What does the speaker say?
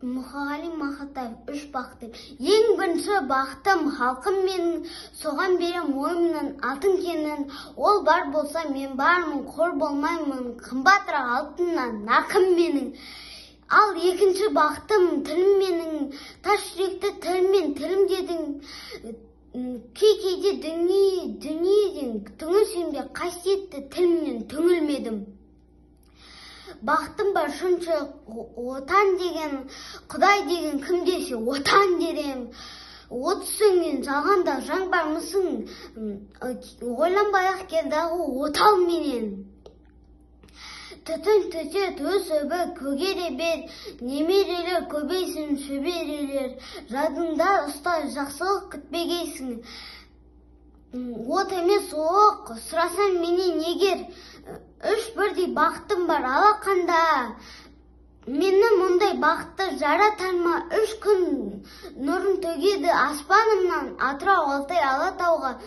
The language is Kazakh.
Мұхағали Мақатаев, 3 бақытым. Ең бірінші бақытым халқым менің, соған берем ойымның алтын кенін. Ол бар болса мен бармын, қор болмаймын, қымбатырақ алтыннан нақым менің. Ал екінші бақытым тілім менің, таш жүректі тілмен тілім дедің. Кейде дүниеден түңілсем қасиетті тілімнен түңілмедім. Бақытым бар шыншы отан деген, Құдай деген кім десе отан дерем. От сөнген жалғанда жан бар мысың, ойланбай-ақ келдағы отал менен. Түтін төсет өсібі көгере бер, немерелер көбейсін шөберелер, жадыңда ұста жақсылық күтпегейсің. От емес оқ, сұрасаң менен егер, 3 бірдей бақытым бар алақанда. Мені мұндай бақытты жаратарма, 3 күн нұрын төгеді аспанымнан, Атырау, Алтай, Алатауға.